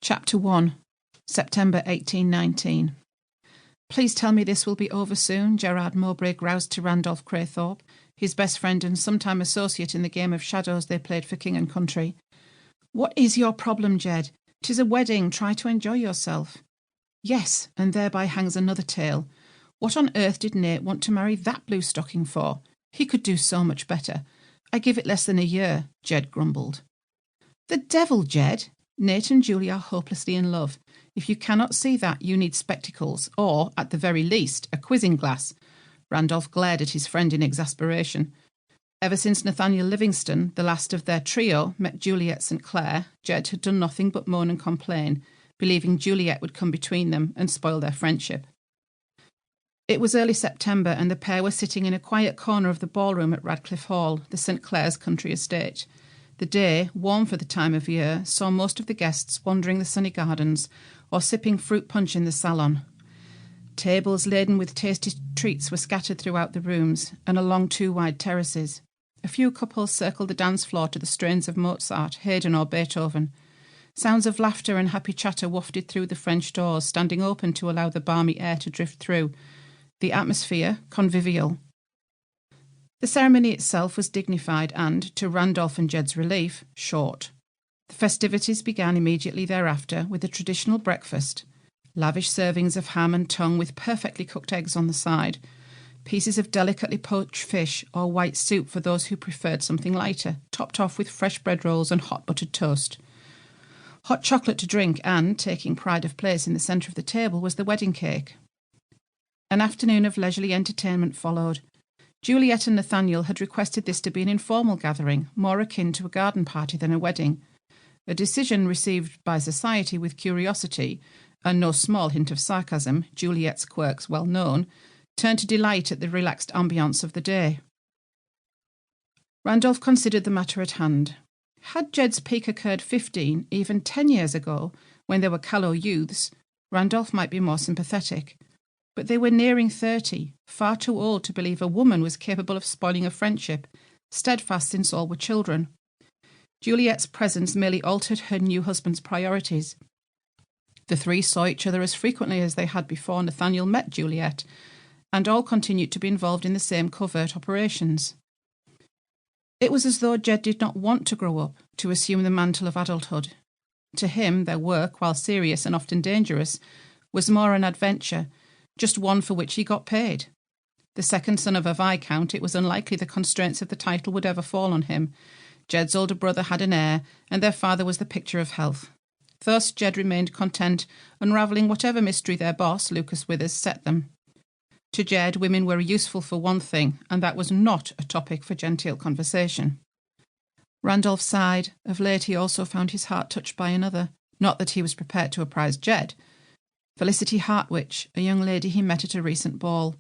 Chapter 1, September 1819. "Please tell me this will be over soon," Ged Mowbray groused to Randolph Craythorpe, his best friend and sometime associate in the game of shadows they played for king and country. "What is your problem, Ged? 'Tis a wedding. Try to enjoy yourself." "Yes, and thereby hangs another tale. What on earth did Nate want to marry that blue stocking for? He could do so much better. I give it less than a year," Ged grumbled. "The devil, Ged! Nate and Julie are hopelessly in love. If you cannot see that, you need spectacles, or, at the very least, a quizzing glass." Randolph glared at his friend in exasperation. Ever since Nathaniel Livingston, the last of their trio, met Juliet St. Clair, Ged had done nothing but moan and complain, believing Juliet would come between them and spoil their friendship. It was early September, and the pair were sitting in a quiet corner of the ballroom at Radcliffe Hall, the St. Clair's country estate. The day, warm for the time of year, saw most of the guests wandering the sunny gardens or sipping fruit punch in the salon. Tables laden with tasty treats were scattered throughout the rooms and along two wide terraces. A few couples circled the dance floor to the strains of Mozart, Haydn or Beethoven. Sounds of laughter and happy chatter wafted through the French doors, standing open to allow the balmy air to drift through. The atmosphere convivial. The ceremony itself was dignified and, to Randolph and Ged's relief, short. The festivities began immediately thereafter with a traditional breakfast, lavish servings of ham and tongue with perfectly cooked eggs on the side, pieces of delicately poached fish or white soup for those who preferred something lighter, topped off with fresh bread rolls and hot buttered toast. Hot chocolate to drink and, taking pride of place in the centre of the table, was the wedding cake. An afternoon of leisurely entertainment followed. Juliet and Nathaniel had requested this to be an informal gathering, more akin to a garden party than a wedding. A decision received by society with curiosity, and no small hint of sarcasm, Juliet's quirks well known, turned to delight at the relaxed ambience of the day. Randolph considered the matter at hand. Had Ged's peak occurred 15, even 10 years ago, when they were callow youths, Randolph might be more sympathetic. But they were nearing 30, far too old to believe a woman was capable of spoiling a friendship, steadfast since all were children. Juliet's presence merely altered her new husband's priorities. The three saw each other as frequently as they had before Nathaniel met Juliet, and all continued to be involved in the same covert operations. It was as though Ged did not want to grow up, to assume the mantle of adulthood. To him, their work, while serious and often dangerous, was more an adventure, just one for which he got paid. The second son of a viscount, it was unlikely the constraints of the title would ever fall on him. Ged's older brother had an heir, and their father was the picture of health. Thus Ged remained content, unravelling whatever mystery their boss, Lucas Withers, set them. To Ged, women were useful for one thing, and that was not a topic for genteel conversation. Randolph sighed. Of late he also found his heart touched by another. Not that he was prepared to apprise Ged. Felicity Hartwich, a young lady he met at a recent ball.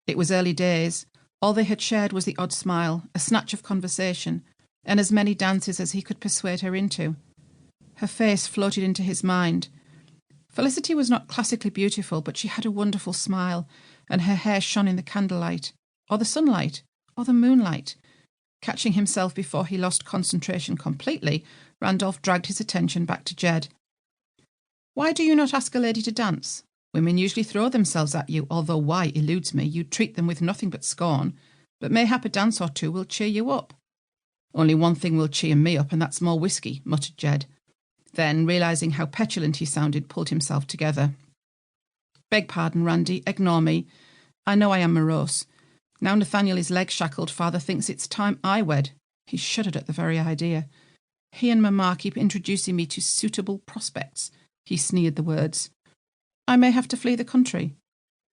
It was early days. All they had shared was the odd smile, a snatch of conversation, and as many dances as he could persuade her into. Her face floated into his mind. Felicity was not classically beautiful, but she had a wonderful smile, and her hair shone in the candlelight, or the sunlight, or the moonlight. Catching himself before he lost concentration completely, Randolph dragged his attention back to Ged. "Why do you not ask a lady to dance? Women usually throw themselves at you, although why eludes me. You treat them with nothing but scorn, but mayhap a dance or two will cheer you up." "Only one thing will cheer me up, and that's more whiskey," muttered Ged. Then, realising how petulant he sounded, pulled himself together. "Beg pardon, Randy, ignore me. I know I am morose. Now Nathaniel is leg-shackled, father thinks it's time I wed." He shuddered at the very idea. "He and Mamma keep introducing me to suitable prospects." He sneered the words. "I may have to flee the country.